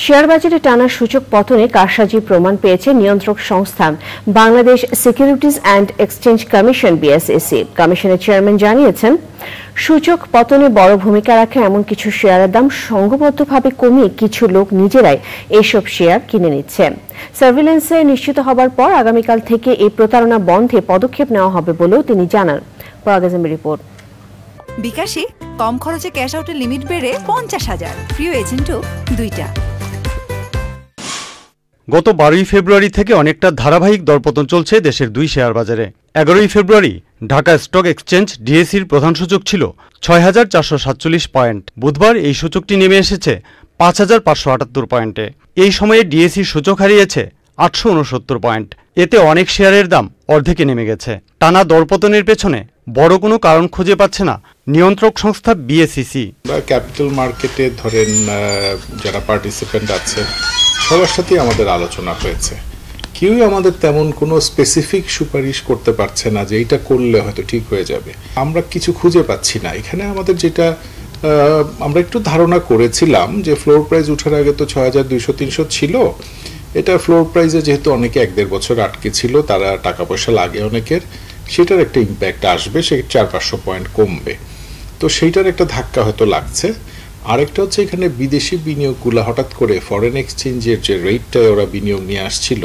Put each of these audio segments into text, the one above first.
Share বাজারে টানা সূচক পতনে কারসাজি প্রমাণ পেয়েছে নিয়ন্ত্রক সংস্থা Bangladesh securities and exchange commission BSEC. কমিশনের চেয়ারম্যান জানিয়েছেন, সূচক পতনে বড় ভূমিকা রাখে এমন কিছু শেয়ারের দাম সংঘবদ্ধভাবে কমিয়ে কিছু লোক নিজেরাই এসব শেয়ার কিনে নিচ্ছে। সার্ভিল্যান্সে নিশ্চিত হবার পর আগামীকাল থেকে এই প্রতারণা বন্ধে পদক্ষেপ নেওয়া হবে বলেও তিনি জানান। পরাগ আজমের রিপোর্ট। বিকাশে কম খরচে ক্যাশ আউটের লিমিট বেড়ে 50,000, প্রিয় এজেন্টও 2টা। গত 12ই ফেব্রুয়ারি থেকে অনেকটা ধারাবাহিক দরপতন চলছে দেশের দুই শেয়ার বাজারে। 11ই ফেব্রুয়ারি ঢাকা স্টক এক্সচেঞ্জ ডিএসির প্রধান সূচক ছিল 6,447 পয়েন্ট। বুধবার এই সূচকটি নেমে এসেছে 5,578 পয়েন্টে। এই সময়ে ডিএসির সূচক হারিয়েছে 869 পয়েন্ট। এতে অনেক শেয়ারের দাম অর্ধেকে নেমে গেছে। টানা দরপতনের পেছনে বড় কোনো কারণ খুঁজে পাচ্ছে না নিয়ন্ত্রক সংস্থা বিএসইসি। ক্যাপিটাল মার্কেটে ধরেন যারা পার্টিসিপেন্ট আছে সবার সাথে আমাদের আলোচনা হয়েছে। কেউই আমাদের তেমন কোনো স্পেসিফিক সুপারিশ করতে পারছে না যে এইটা করলে হয়তো ঠিক হয়ে যাবে। আমরা কিছু খুঁজে পাচ্ছি না। এখানে আমাদের যেটা আমরা একটু ধারণা করেছিলাম যে ফ্লোর প্রাইস ওঠার আগে তো 6,200-300 ছিল। এটা ফ্লোর প্রাইসে যেহেতু অনেকে 1-1.5 বছর আটকে ছিল, তারা টাকা পয়সা লাগে অনেকের, সেটার একটা ইম্প্যাক্ট আসবে, সে 400-500 পয়েন্ট কমবে। তো সেইটার একটা ধাক্কা হয়তো লাগছে। আরেকটা হচ্ছে এখানে বিদেশি বিনিয়োগগুলো হঠাৎ করে ফরেন এক্সচেঞ্জের যে রেটটায় ওরা বিনিয়োগ নিয়ে আসছিল,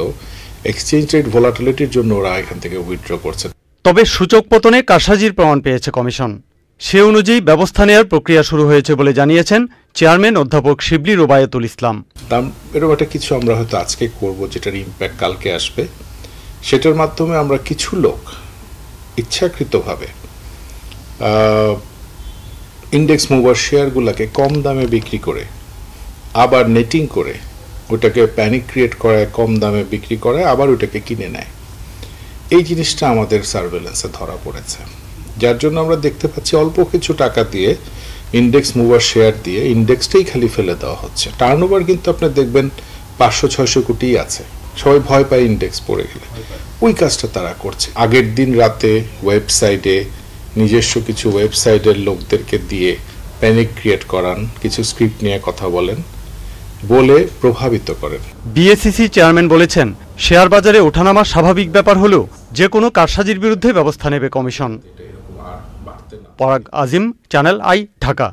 এক্সচেঞ্জ রেট ভোলাটিলিটির জন্য ওরা এখান থেকে উইথড্র করছে। তবে সূচক পতনে কারসাজির প্রমাণ পেয়েছে কমিশন। সে অনুযায়ী ব্যবস্থা নেওয়ার প্রক্রিয়া শুরু হয়েছে বলে জানিয়েছেন চেয়ারম্যান অধ্যাপক শিবলি রুবায়েতুল ইসলাম। এরকম একটা কিছু আমরা হয়তো আজকে করব, যেটার ইম্প্যাক্ট কালকে আসবে। সেটার মাধ্যমে আমরা কিছু লোক ইচ্ছাকৃতভাবে ইন্ডেক্স মুভার শেয়ারগুলোকে কম দামে বিক্রি করে আবার নেটিং করে ওটাকে প্যানিক ক্রিয়েট করায়, কম দামে বিক্রি করে আবার ওটাকে কিনে নেয়। এই জিনিসটা আমাদের সার্ভেলেন্সে ধরা পড়েছে, যার জন্য আমরা দেখতে পাচ্ছি অল্প কিছু টাকা দিয়ে ইন্ডেক্স মুভার শেয়ার দিয়ে ইন্ডেক্সটাই খালি ফেলে দেওয়া হচ্ছে। টার্নওভার কিন্তু আপনি দেখবেন 500-600 কোটিই আছে। সবাই ভয় পায় ইন্ডেক্স পড়ে গেলে। ওই কাজটা তারা করছে। আগের দিন রাতে ওয়েবসাইটে নিজস্ব কিছু ওয়েবসাইটের লোকদেরকে দিয়ে প্যানিক ক্রিয়েট করান, কিছু স্ক্রিপ্ট নিয়ে কথা বলে প্রভাবিত করেন। বিএসইসি চেয়ারম্যান বলেছেন, শেয়ার বাজারে ওঠানামা স্বাভাবিক ব্যাপার হলেও যে কোনো কারসাজির বিরুদ্ধে ব্যবস্থা নেবে কমিশন। পরাগ আজিম, চ্যানেল আই, ঢাকা।